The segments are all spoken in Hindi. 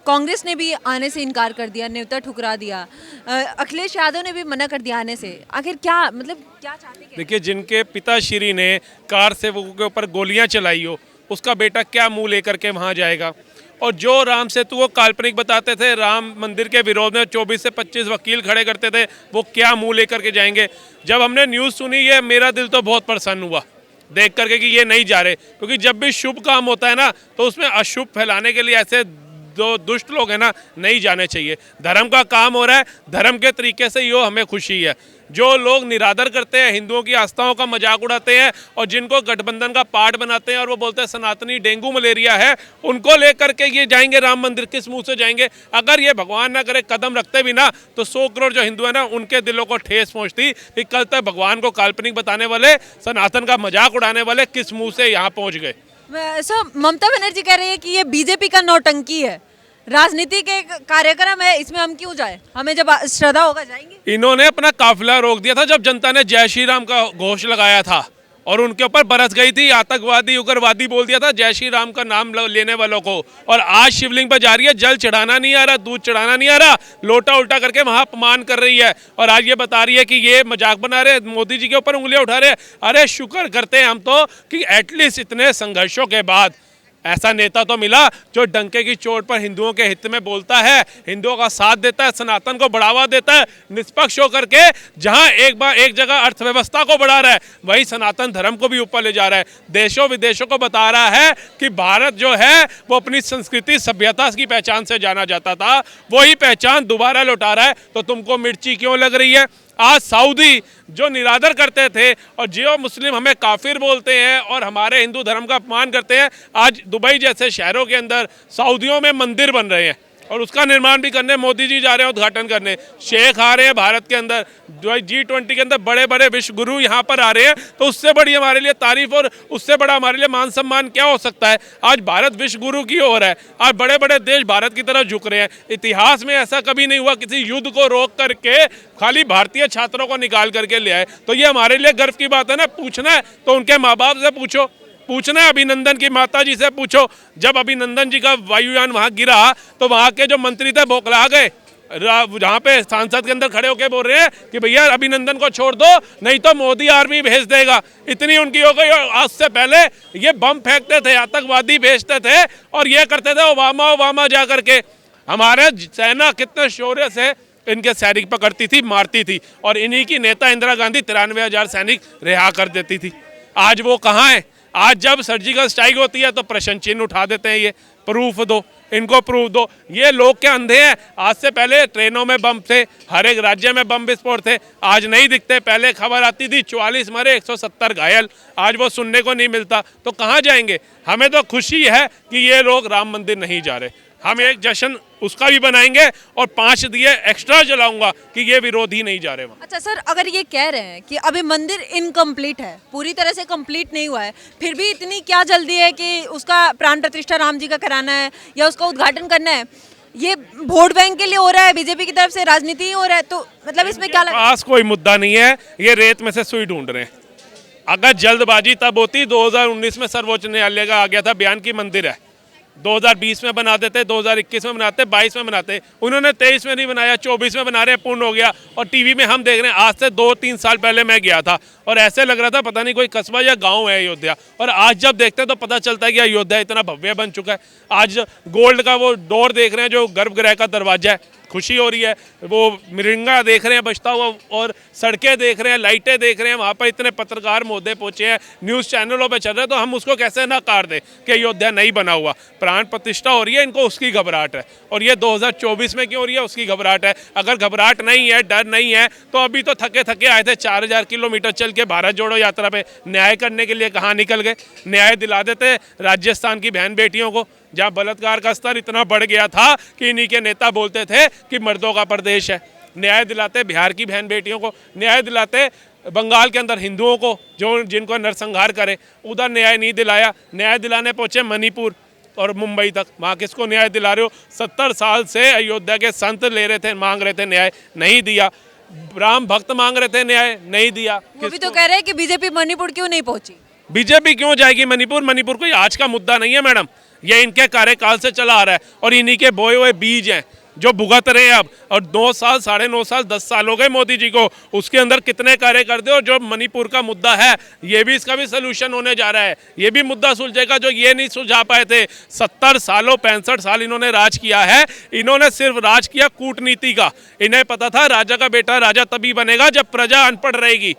कांग्रेस ने भी आने से इनकार कर दिया, न्योता ठुकरा दिया, अखिलेश यादव ने भी मना कर दिया आने से। आखिर क्या मतलब क्या चाहते हैं? देखिए, जिनके पिताश्री ने कार सेवकों के ऊपर गोलियां चलाई हो, उसका बेटा क्या मुंह लेकर के वहां जाएगा? और जो राम सेतु को काल्पनिक बताते थे, राम मंदिर के विरोध में 24 से 25 वकील खड़े करते थे, वो क्या मुंह लेकर के जाएंगे? जब हमने न्यूज़ सुनी ये, मेरा दिल तो बहुत प्रसन्न हुआ देख करके कि ये नहीं जा रहे, क्योंकि जब भी शुभ काम होता है ना, तो उसमें अशुभ फैलाने के लिए ऐसे जो दुष्ट लोग हैं ना, नहीं जाने चाहिए। धर्म का काम हो रहा है, धर्म के तरीके से यो हमें खुशी है। जो लोग निरादर करते हैं, हिंदुओं की आस्थाओं का मजाक उड़ाते हैं और जिनको गठबंधन का पार्ट बनाते हैं और वो बोलते हैं सनातनी डेंगू मलेरिया है, उनको लेकर के ये जाएंगे राम मंदिर? किस मुंह से जाएंगे? अगर ये भगवान ना करे कदम रखते भी ना, तो 100 करोड़ जो हिंदू है ना, उनके दिलों को ठेस पहुंचती कि कल तक भगवान को काल्पनिक बताने वाले, सनातन का मजाक उड़ाने वाले किस मुंह से यहाँ पहुँच गए। सर, ममता बनर्जी कह रही है कि ये बीजेपी का नौटंकी है, राजनीति के कार्यक्रम है, इसमें हम क्यों जाए, हमें जब श्रद्धा होगा जाएंगे। इन्होंने अपना काफिला रोक दिया था जब जनता ने जय श्री राम का घोष लगाया था, और उनके ऊपर बरस गई थी आतंकवादी उग्रवादी बोल दिया था जय श्री राम का नाम लेने वालों को। और आज शिवलिंग पर जा रही है, जल चढ़ाना नहीं आ रहा, दूध चढ़ाना नहीं आ रहा, लोटा उल्टा करके वहां अपमान कर रही है। और आज ये बता रही है कि ये मजाक बना रहे, मोदी जी के ऊपर उंगलियां उठा रहे। अरे शुक्र करते हैं हम तो कि एटलीस्ट इतने संघर्षों के बाद ऐसा नेता तो मिला जो डंके की चोट पर हिंदुओं के हित में बोलता है, हिंदुओं का साथ देता है, सनातन को बढ़ावा देता है, निष्पक्ष होकर के। जहां एक जगह अर्थव्यवस्था को बढ़ा रहा है, वही सनातन धर्म को भी ऊपर ले जा रहा है। देशों विदेशों को बता रहा है कि भारत जो है वो अपनी संस्कृति सभ्यता की पहचान से जाना जाता था, वही पहचान दोबारा लौटा रहा है। तो तुमको मिर्ची क्यों लग रही है? आज सऊदी जो निरादर करते थे और जो मुस्लिम हमें काफिर बोलते हैं और हमारे हिंदू धर्म का अपमान करते हैं, आज दुबई जैसे शहरों के अंदर सऊदियों में मंदिर बन रहे हैं और उसका निर्माण भी करने मोदी जी जा रहे हैं उद्घाटन करने। शेख आ रहे हैं भारत के अंदर, G20 के अंदर बड़े बड़े विश्व गुरु यहाँ पर आ रहे हैं। तो उससे बड़ी हमारे लिए तारीफ और उससे बड़ा हमारे लिए मान सम्मान क्या हो सकता है? आज भारत विश्व गुरु की ओर है, आज बड़े बड़े देश भारत की तरफ झुक रहे हैं। इतिहास में ऐसा कभी नहीं हुआ किसी युद्ध को रोक करके खाली भारतीय छात्रों को निकाल करके ले आए। तो ये हमारे लिए गर्व की बात है ना। पूछना है तो उनके माँ बाप से पूछो, पूछना है अभिनंदन की माता जी से पूछो। जब अभिनंदन जी का वायुयान वहां गिरा तो वहां के जो मंत्री थे बौखला गए, जहाँ पे सांसद के अंदर खड़े होकर बोल रहे हैं कि भैया अभिनंदन को छोड़ दो, नहीं तो मोदी आर्मी भेज देगा। इतनी उनकी हो गई। और आज से पहले ये बम फेंकते थे, आतंकवादी भेजते थे और ये करते थे ओबामा जा करके। हमारे सेना कितने शौर्य से इनके सैनिक पकड़ती थी, मारती थी, और इन्हीं की नेता इंदिरा गांधी 93,000 सैनिक रिहा कर देती थी। आज वो कहाँ है? आज जब सर्जिकल स्ट्राइक होती है तो प्रश्न चिन्ह उठा देते हैं। ये प्रूफ दो, इनको प्रूफ दो। ये लोग क्या अंधे हैं? आज से पहले ट्रेनों में बम थे, हर एक राज्य में बम विस्फोट थे, आज नहीं दिखते। पहले खबर आती थी 44 मरे 170 घायल, आज वो सुनने को नहीं मिलता। तो कहाँ जाएंगे? हमें तो खुशी है कि ये लोग राम मंदिर नहीं जा रहे। हम एक जश्न उसका भी बनाएंगे और 5 दिए एक्स्ट्रा जलाऊंगा कि ये विरोधी नहीं जा रहे वहाँ। अच्छा सर, अगर ये कह रहे हैं कि अभी मंदिर इनकम्प्लीट है, पूरी तरह से कंप्लीट नहीं हुआ है, फिर भी इतनी क्या जल्दी है कि उसका प्राण प्रतिष्ठा राम जी का कराना है या उसका उद्घाटन करना है? ये वोट बैंक के लिए हो रहा है, बीजेपी की तरफ से राजनीति हो रहा है, तो मतलब इसमें क्या लगता है? पास कोई मुद्दा नहीं है, ये रेत में से सुई ढूंढ रहे हैं। अगर जल्दबाजी तब होती, 2019 में सर्वोच्च न्यायालय का आ गया था बयान की मंदिर है, 2020 में बना देते, 2021 में बनाते, 22 में बनाते। उन्होंने 23 में नहीं बनाया, 24 में बना रहे, पूर्ण हो गया। और टीवी में हम देख रहे हैं। आज से 2-3 साल पहले मैं गया था और ऐसे लग रहा था पता नहीं कोई कस्बा या गांव है अयोध्या, और आज जब देखते हैं तो पता चलता है कि अयोध्या इतना भव्य बन चुका है। आज गोल्ड का वो डोर देख रहे हैं जो गर्भगृह का दरवाजा है, खुशी हो रही है। वो मिरिंगा देख रहे हैं बजता हुआ, और सड़कें देख रहे हैं, लाइटें देख रहे हैं। वहाँ पर इतने पत्रकार महोदय पहुँचे हैं, न्यूज़ चैनलों पे चल रहे हैं, तो हम उसको कैसे नकार दें कि अयोध्या नहीं बना हुआ? प्राण प्रतिष्ठा हो रही है, इनको उसकी घबराहट है। और ये 2024 में क्यों हो रही है? उसकी घबराहट है। अगर घबराहट नहीं है, डर नहीं है, तो अभी तो थके थके आए थे 4000 किलोमीटर चल के भारत जोड़ो यात्रा पे न्याय करने के लिए। कहाँ निकल गए? न्याय दिला देते राजस्थान की बहन बेटियों को, जहाँ बलात्कार का स्तर इतना बढ़ गया था कि इन्हीं के नेता बोलते थे कि मर्दों का प्रदेश है। न्याय दिलाते बिहार की बहन बेटियों को, न्याय दिलाते बंगाल के अंदर हिंदुओं को जो जिनको नरसंहार करे, उधर न्याय नहीं दिलाया। न्याय दिलाने पहुंचे मणिपुर और मुंबई तक, वहाँ किसको न्याय दिला रहे हो? 70 साल से अयोध्या के संत ले रहे थे, मांग रहे थे न्याय, नहीं दिया। राम भक्त मांग रहे थे न्याय, नहीं दिया। वो भी तो कह रहे हैं कि बीजेपी मणिपुर क्यों नहीं पहुंची? बीजेपी क्यों जाएगी मणिपुर? मणिपुर कोई आज का मुद्दा नहीं है मैडम। ये इनके कार्यकाल से चला आ रहा है और इन्हीं के बोए हुए बीज हैं जो भुगत रहे हैं अब। और 9 साल 9.5 साल 10 साल हो गए मोदी जी को, उसके अंदर कितने कार्य कर दे। और जो मणिपुर का मुद्दा है ये भी, इसका भी सलूशन होने जा रहा है, ये भी मुद्दा सुलझेगा जो ये नहीं सुलझा पाए थे। 70 सालों 65 साल इन्होंने राज किया है, इन्होंने सिर्फ राज किया कूटनीति का। इन्हें पता था राजा का बेटा राजा तभी बनेगा जब प्रजा अनपढ़ रहेगी,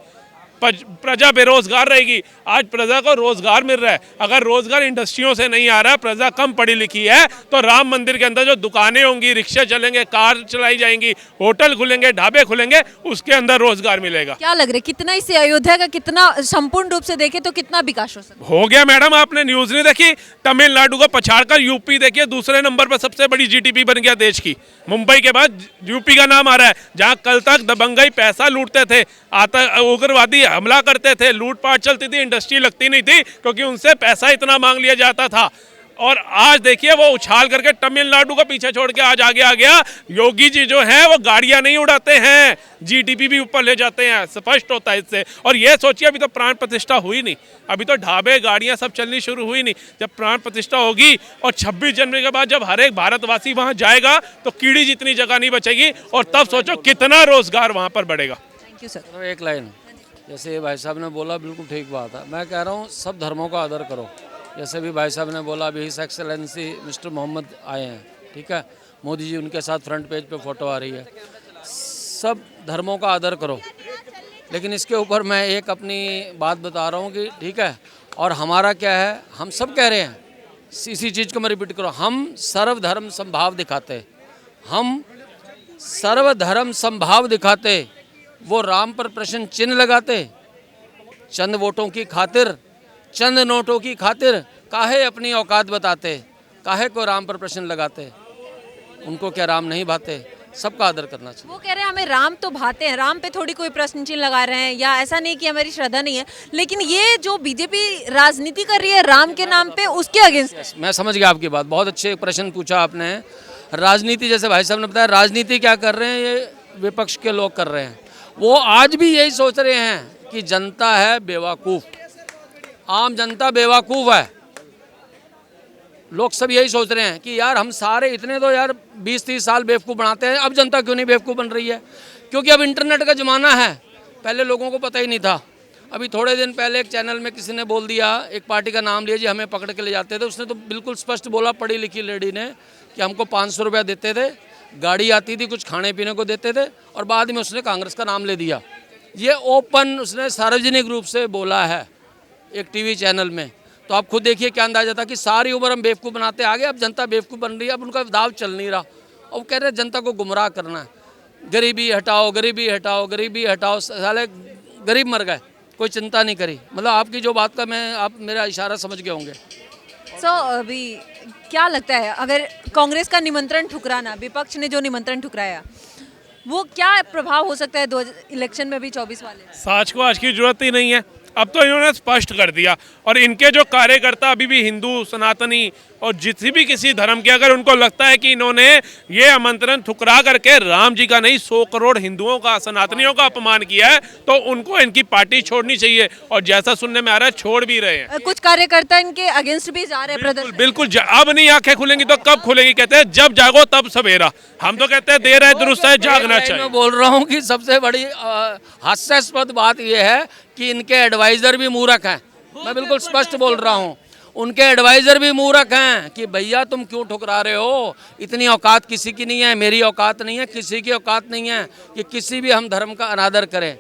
प्रजा बेरोजगार रहेगी। आज प्रजा को रोजगार मिल रहा है। अगर रोजगार इंडस्ट्रियों से नहीं आ रहा है, प्रजा कम पढ़ी लिखी है, तो राम मंदिर के अंदर जो दुकानें होंगी, रिक्शे चलेंगे, कार चलाई जाएंगी, होटल खुलेंगे, ढाबे खुलेंगे, उसके अंदर रोजगार मिलेगा। क्या लग रहा है कितना इससे अयोध्या का कितना संपूर्ण रूप से देखें तो कितना विकास हो सकता हो गया मैडम, आपने न्यूज नहीं देखी? तमिलनाडु को पछाड़कर यूपी देखिए दूसरे नंबर पर सबसे बड़ी जीडीपी बन गया देश की। मुंबई के बाद यूपी का नाम आ रहा है, जहां कल तक दबंगई पैसा लूटते थे, उग्रवादी हमला करते थे, लूटपाट चलती थी, इंडस्ट्री लगती नहीं थी क्योंकि उनसे पैसा इतना मांग लिया जाता था। और आज देखिए वो उछाल करके तमिलनाडु को पीछे छोड़ के आज आगे आ गया। योगी जी जो है वो गाड़ियां नहीं उड़ाते हैं, जीडीपी भी ऊपर ले जाते हैं, स्पष्ट होता है इससे। और ये सोचिए अभी तो प्राण प्रतिष्ठा हुई नहीं, अभी तो ढाबे गाड़ियां सब चलनी शुरू हुई नहीं। जब प्राण प्रतिष्ठा होगी और 26 जनवरी के बाद जब हर एक भारतवासी वहां जाएगा तो कीड़ी जितनी जगह नहीं बचेगी, और तब सोचो कितना रोजगार वहां पर बढ़ेगा। Thank you sir. एक लाइन, जैसे भाई साहब ने बोला बिल्कुल ठीक बात है। मैं कह रहा हूँ सब धर्मों का आदर करो। जैसे भी भाई साहब ने बोला अभी हिज एक्सेलेंसी मिस्टर मोहम्मद आए हैं, ठीक है, मोदी जी उनके साथ फ्रंट पेज पे फोटो आ रही है। सब धर्मों का आदर करो, लेकिन इसके ऊपर मैं एक अपनी बात बता रहा हूँ कि ठीक है, और हमारा क्या है, हम सब कह रहे हैं इसी चीज़ को मैं रिपीट करूँ, हम सर्वधर्म समभाव दिखाते, हम सर्वधर्म समभाव दिखाते, वो राम पर प्रश्न चिन्ह लगाते, चंद वोटों की खातिर, चंद नोटों की खातिर काहे अपनी औकात बताते, काहे को राम पर प्रश्न लगाते। उनको क्या राम नहीं भाते? सबका आदर करना चाहिए। वो कह रहे हैं हमें राम तो भाते हैं, राम पे थोड़ी कोई प्रश्न चिन्ह लगा रहे हैं, या ऐसा नहीं कि हमारी श्रद्धा नहीं है, लेकिन ये जो बीजेपी राजनीति कर रही है राम के नाम पे, उसके अगेंस्ट। मैं समझ गया आपकी बात, बहुत अच्छे प्रश्न पूछा आपने। राजनीति, जैसे भाई साहब ने बताया, राजनीति क्या कर रहे हैं, ये विपक्ष के लोग कर रहे हैं। वो आज भी यही सोच रहे हैं कि जनता है बेवकूफ़, आम जनता बेवकूफ़ है। लोग सब यही सोच रहे हैं कि यार हम सारे इतने तो यार 20-30 साल बेवकूफ़ बनाते हैं, अब जनता क्यों नहीं बेवकूफ़ बन रही है? क्योंकि अब इंटरनेट का ज़माना है, पहले लोगों को पता ही नहीं था। अभी थोड़े दिन पहले एक चैनल में किसी ने बोल दिया, एक पार्टी का नाम लिया जी, हमें पकड़ के ले जाते थे। उसने तो बिल्कुल स्पष्ट बोला, पढ़ी लिखी लेडी ने, कि हमको 500 रुपया देते थे, गाड़ी आती थी, कुछ खाने पीने को देते थे, और बाद में उसने कांग्रेस का नाम ले दिया। ये ओपन उसने सार्वजनिक रूप से बोला है एक टीवी चैनल में। तो आप खुद देखिए क्या अंदाजा था कि सारी उम्र हम बेवकूफ़ बनाते आगे, अब जनता बेवकूफ़ बन रही है, अब उनका दाव चल नहीं रहा। अब कह रहे जनता को गुमराह करना है, गरीबी हटाओ, गरीबी हटाओ, गरीबी हटाओ। साले गरीब मर गए, कोई चिंता नहीं करी। मतलब आपकी जो बात का आप मेरा इशारा समझ गए होंगे। अभी क्या लगता है, अगर कांग्रेस का निमंत्रण ठुकराना, विपक्ष ने जो निमंत्रण ठुकराया, वो क्या प्रभाव हो सकता है इलेक्शन में भी 24 वाले? साज को आज की जरूरत ही नहीं है, अब तो इन्होंने स्पष्ट कर दिया। और इनके जो कार्यकर्ता अभी भी हिंदू, सनातनी और जिस भी किसी धर्म के, अगर उनको लगता है कि इन्होंने ये आमंत्रण ठुकरा करके राम जी का नहीं 100 करोड़ हिंदुओं का, सनातनियों का अपमान किया है, तो उनको इनकी पार्टी छोड़नी चाहिए। और जैसा सुनने में आ रहा है छोड़ भी रहे हैं। कुछ कार्यकर्ता इनके अगेंस्ट भी जा रहे हैं प्रदर्शन। बिल्कुल, अब नहीं आंखें खुलेंगी तो कब खुलेंगी? कहते हैं जब जागो तब सवेरा। हम तो कहते हैं देर है दुरुस्त है, जागना चाहिए। मैं बोल रहा हूँ कि सबसे बड़ी हास्यास्पद बात यह है कि इनके एडवाइजर भी मूर्ख हैं। मैं बिल्कुल स्पष्ट बोल रहा हूँ, उनके एडवाइजर भी मूर्ख हैं कि भैया तुम क्यों ठुकरा रहे हो, इतनी औकात किसी की नहीं है, मेरी औकात नहीं है, किसी की औकात नहीं है कि किसी भी हम धर्म का अनादर करें।